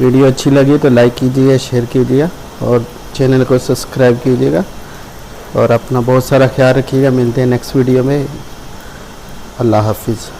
Video अच्छी लगी तो लाइक कीजिए, शेयर कीजिए और चैनल को सब्सक्राइब कीजिएगा और अपना बहुत सारा ख्याल रखिएगा। मिलते हैं नेक्स्ट वीडियो में। अल्लाह हाफिज़।